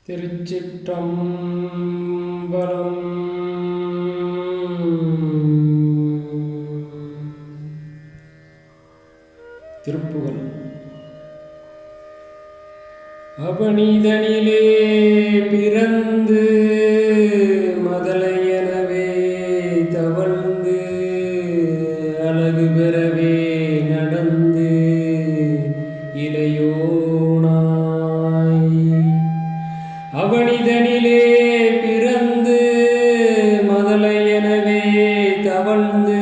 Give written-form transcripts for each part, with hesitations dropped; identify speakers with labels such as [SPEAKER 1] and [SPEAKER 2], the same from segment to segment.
[SPEAKER 1] திருச்சிற்றம்பலம். திருப்புகழ். அவனிதனிலே பிறந்து மதலையனவே தவழ்ந்து அழகு பெறவே நடந்து இளையோனாய். அவனிதனிலே பிறந்து மதலையனவே தவழ்ந்து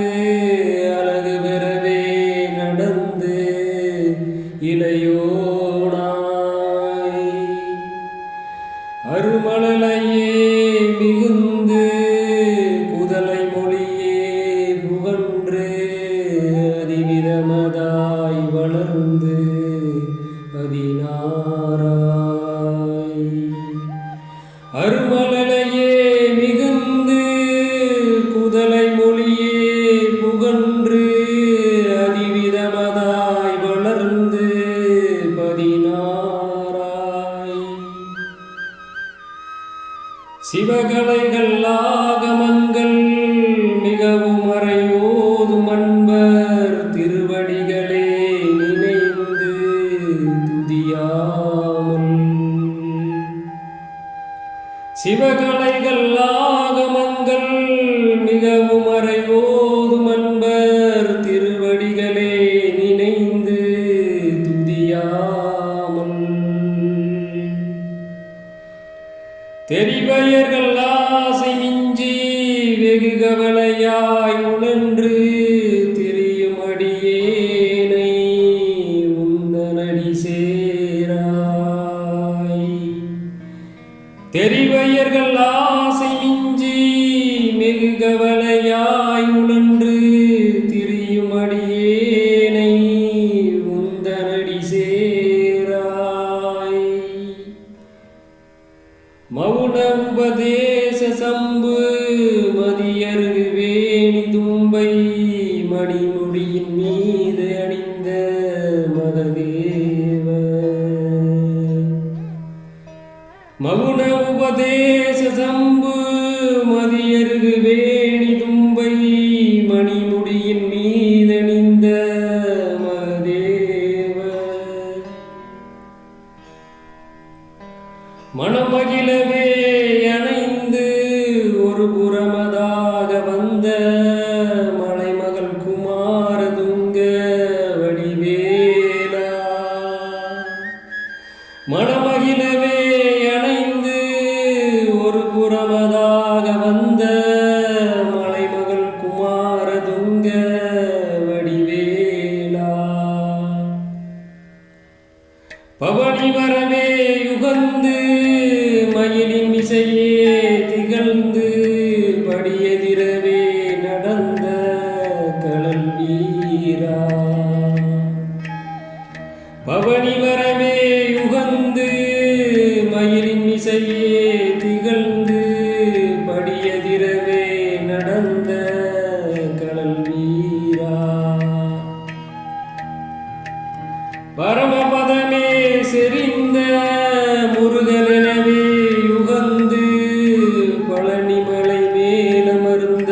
[SPEAKER 1] அழகு பெறவே நடந்து இளையோனாய். அருமழலையே மிகுந்து குதலை மொழியே புகன்று அதிவிதமதாய் வளர்ந்து பதினாராய். அருமழலையே மிகுந்து குதலை மொழியே புகன்று அதிவிதமதாய் வளர்ந்து பதினாராய். சிவகலைகள் ஆகமங்கள் மிகவும் அறையோதும் அன்பர் திருவடிகளே நினைந்து துதியாமல். சிவகலைகள் ஆகமங்கள் மிகவும் அறையோதும் அன்பர் திருவடிகளே நினைந்து துதியாமல். தெரிவயர்கள் ஆசை மிஞ்சி வெகு கவலையாய் உழன்று திரியும் அடியேனை உந்தனடி சேராய். தெரிவயர்கள் ஆசை மிஞ்சி வெகு கவலையாய் உழன்று திரியும் அடியேனை உந்தனடி சேராய். மௌன உபதேச சம்பு மதியருகு வேணி தும்பை மணிமுடியின் மீது அணிந்த மகதேவ. மௌன உபதேச சம்பு மதியருகு வேணி தும்பை மணிமுடியின் மீது அணிந்த மகதேவ. மணமகிழவே அணைந்து ஒரு புறமதாக வந்த மலைமகள் குமாரதுங்க வடிவேலா. மணமகிழவே அணைந்து ஒரு புறமதாக வந்த மலைமகள் குமாரதுங்க வடிவேலா. பவனி வரவே யுகந்து மயிலின் இசையே திகழ்ந்து படியதிரவே நடந்த கடல் வீரா. பவனி வரவே யுகந்து மயிலின் இசையே திகழ்ந்து படியதிரவே நடந்த கடல் வீரா. பரமபதமே செறிந்த முருகனெனவே யுகந்து பழனிமலை மேலமர்ந்த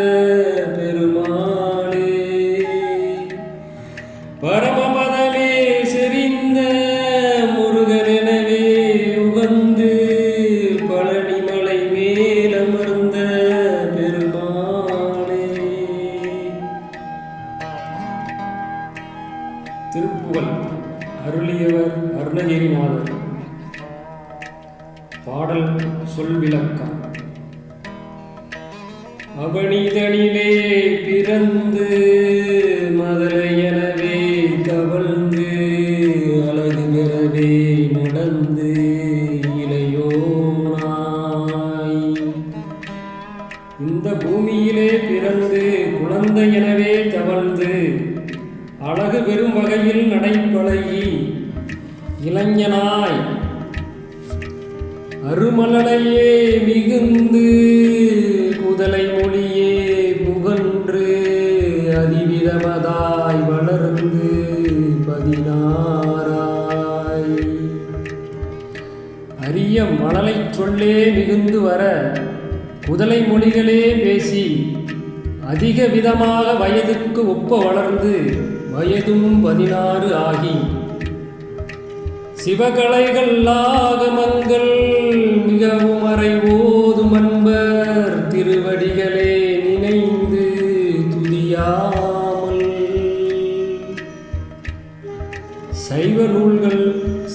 [SPEAKER 1] பெருமாளே. பரமபதமே செறிந்த முருகனெனவே யுகந்து பழனிமலை மேலமர்ந்த பெருமாளே. திருப்புகழ். அருளியவர் அருணகிரிநாதர். பாடல் சொல் விளக்கம். அவனிதனிலே பிறந்து மதலையனவே தவழ்ந்து அழகு பெறவே நடந்து இளையோனாய். இந்த பூமியிலே பிறந்து குழந்தையெனவே தவழ்ந்து அழகு பெறும் வகையில் நடைபழகி இளைஞனாய் அருமழலையே மிகுந்து குதலை மொழியே புகன்று அதிவிதமதாய் வளர்ந்து பதினாராய். அரிய மழலை மழலை சொல்லே மிகுந்து வர குதலை மொழிகளே பேசி அதிக விதமாக வயதுக்கு ஒப்ப வளர்ந்து வயதும் 16 ஆகி சிவகலைகள் ஆகமங்கள் மிகவும் அறைவோதும் அன்பர் திருவடிகளே நினைந்து துதியாமல் சைவ நூல்கள்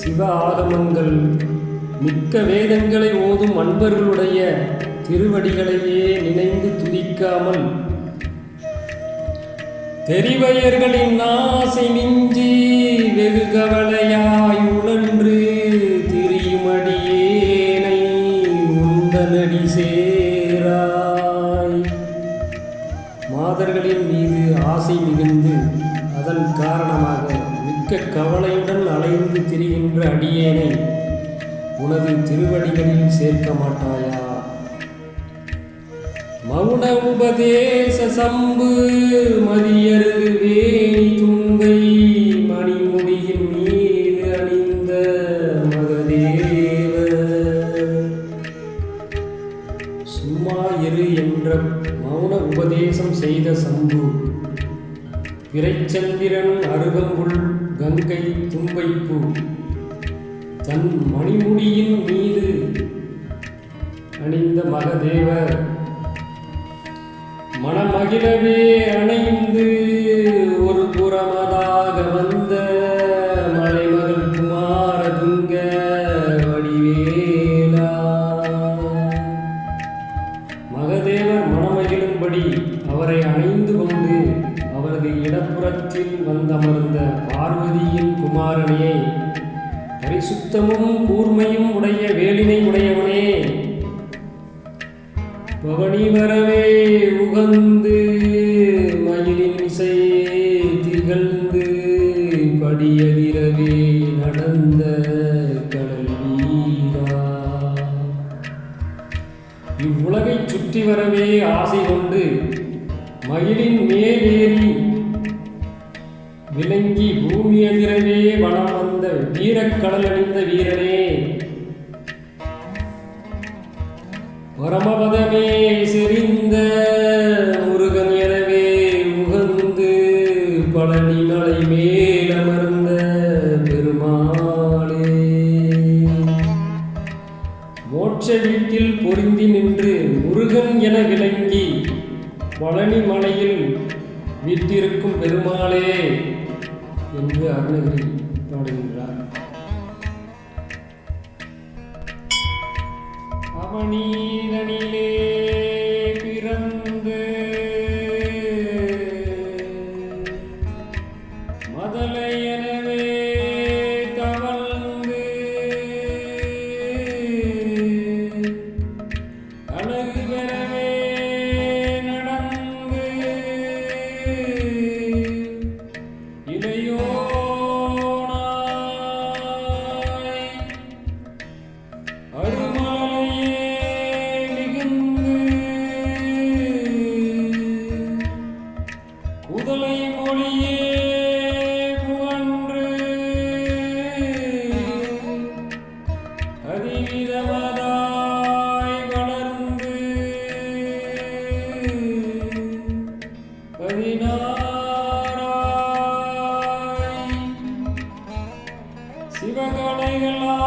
[SPEAKER 1] சிவ ஆகமங்கள் மிக்க வேதங்களை ஓதும் அன்பர்களுடைய திருவடிகளையே நினைந்து துதிக்காமல் தெரிவயர்களின் ஆசை மிஞ்சி வெகு கவலையாய் உழன்று திரியுமடியேனை உந்தனடி சேராய். மாதர்களின் மீது ஆசை மிகுந்து அதன் காரணமாக மிக்க கவலையுடன் அலைந்து திரிகின்ற அடியேனை உனது திருவடிகளில் சேர்க்க மாட்டாயா? மௌன உபதேச சம்பு மதியரு வேணி தும்பை மணிமுடியின் மீது அணிந்த மகதேவ சும்மா இரு என்ற மௌன உபதேசம் செய்த சம்பு பிறைச்சந்திரன் அருகம்புல் கங்கை தும்பைப்பூ தன் மணிமுடியின் மீது அணிந்த மகதேவர் மனமகிழவே அணைந்து ஒரு புறமதாக வந்த மலைமகள் குமார துங்க வடிவேலா. மகதேவர் மனமகிழும்படி அவரை அணைந்து கொண்டு அவரது இடப்புறத்தில் வந்தமர்ந்த பார்வதியின் குமாரனே, பரிசுத்தமும் கூர்மையும் உடைய வேலினை உடையவனே, பவனி வரவே உகந்து மயிலின் இசையே திகழ்ந்து படியதிரவே நடந்த கடல் வீரா. இவ்வுலகைச் சுற்றி வரவே ஆசை கொண்டு மயிலின் மேலேறி விளங்கி பூமி அதிரவே வனம் வந்த வீரக்கடல் அணிந்த வீரனே, பரமபதமே செறிந்த முருகன் எனவே உகந்து பழனி மலை மேலமர்ந்த பெருமாளே, மோட்ச வீட்டில் பொருந்தி நின்று முருகன் என விளங்கி பழனி மலையில் வீட்டிருக்கும் பெருமாளே என்று அருணகிரி பாடுகின்றார். அவனீதனிலே பிறந்து மதலையனவே தவழ்ந்து அழகு பெறவே நடந்து இளையோனாய் அருமலையே குதலை மொழியே புகன்று அதிவிதமதாய் வளர்ந்து 16 சிவகலைகளா